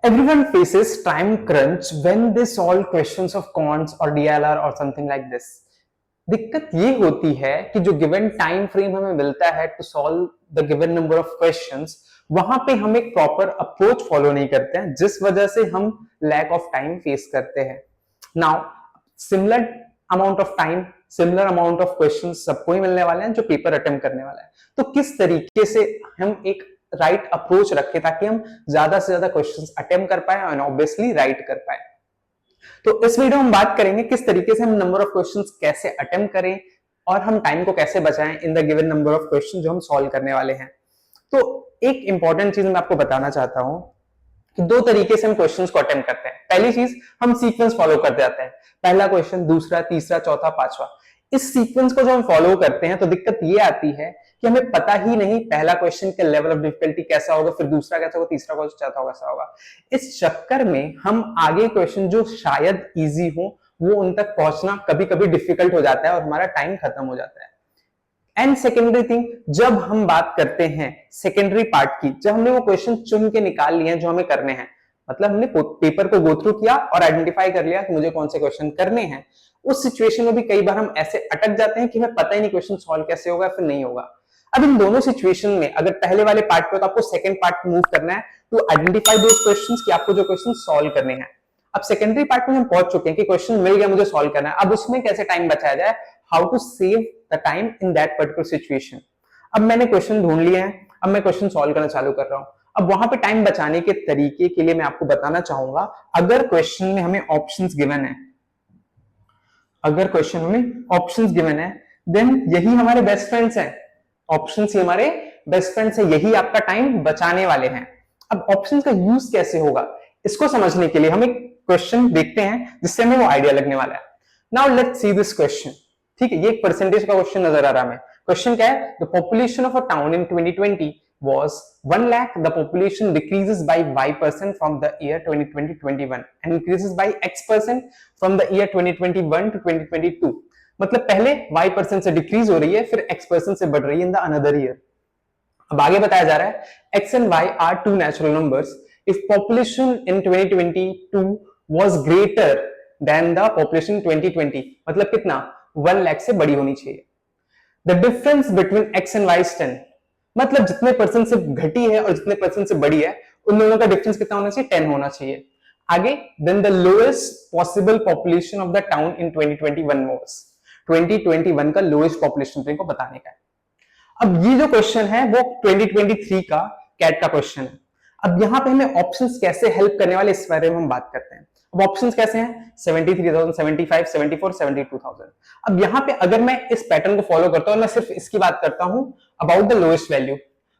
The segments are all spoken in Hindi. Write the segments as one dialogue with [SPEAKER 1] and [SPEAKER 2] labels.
[SPEAKER 1] Everyone faces time crunch when they solve questions of cons or DLR or something like this. दिक्कत ये होती है कि जो गिवन टाइम फ्रेम हमें मिलता है to solve the given number of questions, वहां पे हम एक प्रॉपर अप्रोच फॉलो नहीं करते हैं, जिस वजह से हम लैक ऑफ टाइम फेस करते हैं. Now similar amount of time, similar amount of questions सबको ही मिलने वाले हैं जो पेपर अटेम्प्ट करने वाला है. तो किस तरीके से हम एक राइट अप्रोच रखें ताकि हम ज्यादा से ज्यादा क्वेश्चंस अटेम्प्ट कर पाए और ऑब्वियसली राइट कर पाए. तो इस वीडियो में हम बात करेंगे किस तरीके से हम नंबर ऑफ क्वेश्चंस कैसे अटेम्प्ट करें और हम टाइम को कैसे बचाएं in the given number of question जो हम सॉल्व करने वाले हैं. तो एक इंपॉर्टेंट चीज मैं आपको बताना चाहता हूं कि दो तरीके से हम क्वेश्चंस को अटेम्प्ट करते हैं. पहली चीज, हम सीक्वेंस फॉलो करते जाते हैं, पहला क्वेश्चन, दूसरा, तीसरा, चौथा, पांचवा. इस सीक्वेंस को जो हम फॉलो करते हैं तो दिक्कत ये आती है कि हमें पता ही नहीं पहला क्वेश्चन का लेवल ऑफ डिफिकल्टी कैसा होगा, फिर दूसरा कैसा होगा, तीसरा क्वेश्चन चौथा कैसा होगा. इस चक्कर में हम आगे क्वेश्चन जो शायद इजी हो वो उन तक पहुंचना कभी कभी डिफिकल्ट हो जाता है और हमारा टाइम खत्म हो जाता है. एंड सेकेंडरी थिंग, जब हम बात करते हैं सेकेंडरी पार्ट की, जब हमने वो क्वेश्चन चुन के निकाल लिए हैं जो हमें करने हैं, मतलब हमने पेपर को गो थ्रू किया और आइडेंटिफाई कर लिया कि मुझे कौन से क्वेश्चन करने हैं, उस सिचुएशन में भी कई बार हम ऐसे अटक जाते हैं कि हमें पता ही नहीं क्वेश्चन सॉल्व कैसे होगा फिर नहीं होगा. अब इन दोनों सिचुएशन में अगर पहले वाले पार्ट पे तो आपको सेकंड पार्ट मूव करना है टू आइडेंटिफाई दोस क्वेश्चंस कि आपको जो क्वेश्चन सॉल्व करने हैं. अब सेकेंडरी पार्ट में हम पहुंच चुके हैं कि क्वेश्चन मिल गया, मुझे सॉल्व करना है. अब उसमें कैसे टाइम बचाया जाए, how to save the time in that particular situation. अब मैंने क्वेश्चन ढूंढ लिया है, अब मैं क्वेश्चन सॉल्व करना चालू कर रहा हूं. अब वहां पे टाइम बचाने के तरीके के लिए मैं आपको बताना चाहूंगा, अगर क्वेश्चन में हमें ऑप्शंस गिवन है, अगर क्वेश्चन में ऑप्शंस गिवन है, देन यही हमारे बेस्ट फ्रेंड्स हैं. ऑप्शंस ही हमारे बेस्ट फ्रेंड्स हैं, यही आपका टाइम बचाने वाले हैं. अब ऑप्शंस का यूज कैसे होगा, इसको समझने के लिए हम एक क्वेश्चन देखते हैं जिससे हमें वो आइडिया लगने वाला है. Now let's see this question. ठीक है, ये एक परसेंटेज का क्वेश्चन नजर आ रहा है. क्वेश्चन क्या है, the population of a town in 2020 was 1 lakh. The population decreases by y% from the year 2020-21 and increases by x% from the year 2021 to 2022. मतलब पहले y% से डिक्रीज हो रही है, फिर x% से बढ़ रही है इन द अनदर ईयर. अब आगे बताया जा रहा है x and y are two natural numbers. If population in 2022 was greater than the population in 2020, मतलब कितना, 1 लाख से बड़ी होनी चाहिए. The difference between x and y is 10. मतलब जितने परसेंट से घटी है और जितने परसेंट से बड़ी है उन दोनों का डिफरेंस कितना होना चाहिए, 10 होना चाहिए. आगे, then the lowest possible population of the town in 2021 was. 2021 का लोएस्ट पॉपुलेशन को बताने का है. अब ये जो क्वेश्चन है वो 2023 का कैट का क्वेश्चन है. अब यहां पे हमें ऑप्शंस कैसे हेल्प करने वाले इस बारे में हम बात करते हैं. अब ऑप्शंस कैसे हैं, 73,000, 75, 74, 72,000. अब यहां पे अगर मैं इस पैटर्न को फॉलो करता हूं और मैं सिर्फ इसकी बात करता हूं about the lowest value,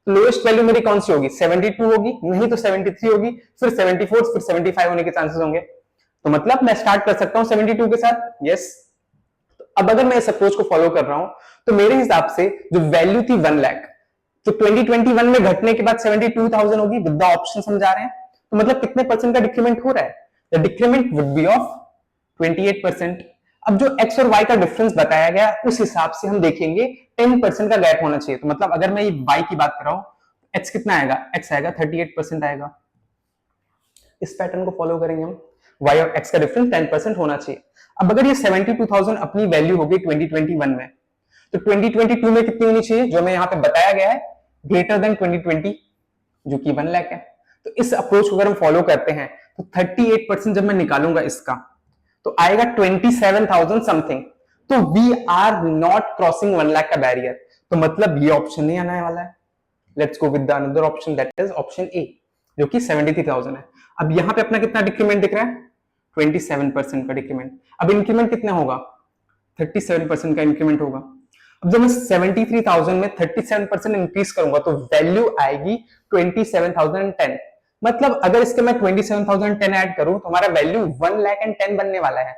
[SPEAKER 1] lowest value मेरी कौन सी होगी, 72 होगी, नहीं तो 73 होगी, फिर 74, फिर 75 होने के चांसेस होंगे. तो मतलब मैं स्टार्ट कर सकता हूं 72 के साथ. यस. अब अगर मैं इस अप्रोच को फॉलो कर रहा हूं तो मेरे हिसाब से जो वैल्यू थी 1 लाख, जो 2021 में घटने के बाद 72,000 होगी विद द ऑप्शन हम जा रहे हैं. तो मतलब कितने परसेंट का डिक्रीमेंट हो रहा है, the decrement would be of 28%. अब जो x और y का डिफरेंस बताया गया उस हिसाब से हम देखेंगे 10% का गैप होना चाहिए. तो मतलब अगर मैं ये y की बात कर रहा हूं, x कितना आएगा, x आएगा 38% आएगा. इस पैटर्न को फॉलो करेंगे हम, y और x का डिफरेंस 10% होना चाहिए. अब अगर ये 72,000 अपनी वैल्यू होगी 2021 में, तो 2022 में कितनी होनी चाहिए, जो हमें यहाँ पे बताया गया है ग्रेटर देन 2020 जो कि 1 लाख है. तो इस अप्रोच को अगर हम फॉलो करते हैं तो 38% जब मैं निकालूंगा इसका तो आएगा 27,000 समथिंग. तो we are not crossing 1 lakh का बैरियर. तो मतलब ये ऑप्शन नहीं आने वाला है. Let's go with the another option, that is option A, जो कि 73,000 है. अब यहां पे अपना कितना डिक्रीमेंट दिख रहा है, 27% का डिक्रीमेंट. अब इंक्रीमेंट कितना होगा, 37% का इंक्रीमेंट होगा. अब जब मैं 73,000 में 37% इंक्रीज करूंगा तो वैल्यू आएगी 27,010. मतलब अगर इसके मैं 27,010 ऐड करूं तो हमारा वैल्यू 1 लाख एंड 10 बनने वाला है,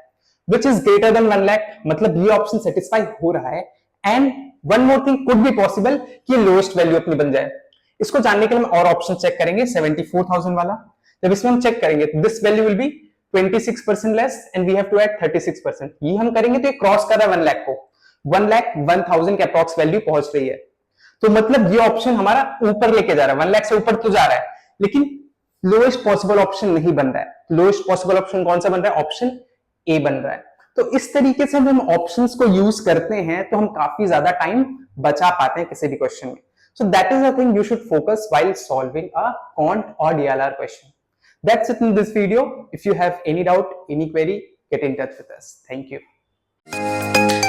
[SPEAKER 1] which is greater than 1 lakh. मतलब ये ऑप्शन सेटिस्फाई हो रहा है. And one more thing could be possible कि लोएस्ट वैल्यू अपनी बन जाए. इसको जानने के लिए हम और ऑप्शन चेक करेंगे 74,000 वाला. जब इसमें हम चेक करेंगे this value will be 26% less and we have to add 36%. ये हम करेंगे तो ये क्रॉस कर रहा है 1 लाख को, 1,01,000 के अप्रॉक्स वैल्यू पहुंच रही है. तो मतलब ये ऑप्शन हमारा ऊपर लेके जा रहा है, 1 लाख से ऊपर तो जा रहा है, लेकिन लोएस्ट पॉसिबल ऑप्शन नहीं बन रहा है। लोएस्ट पॉसिबल ऑप्शन कौन सा बन रहा है? ऑप्शन ए बन रहा है। तो इस तरीके से हम ऑप्शंस को यूज करते हैं तो हम काफी ज्यादा टाइम बचा पाते हैं किसी भी क्वेश्चन में। So that is the thing you should focus while solving a quant or DLR question. That's it in this video. If you have any doubt, any query, get in touch with us. Thank you.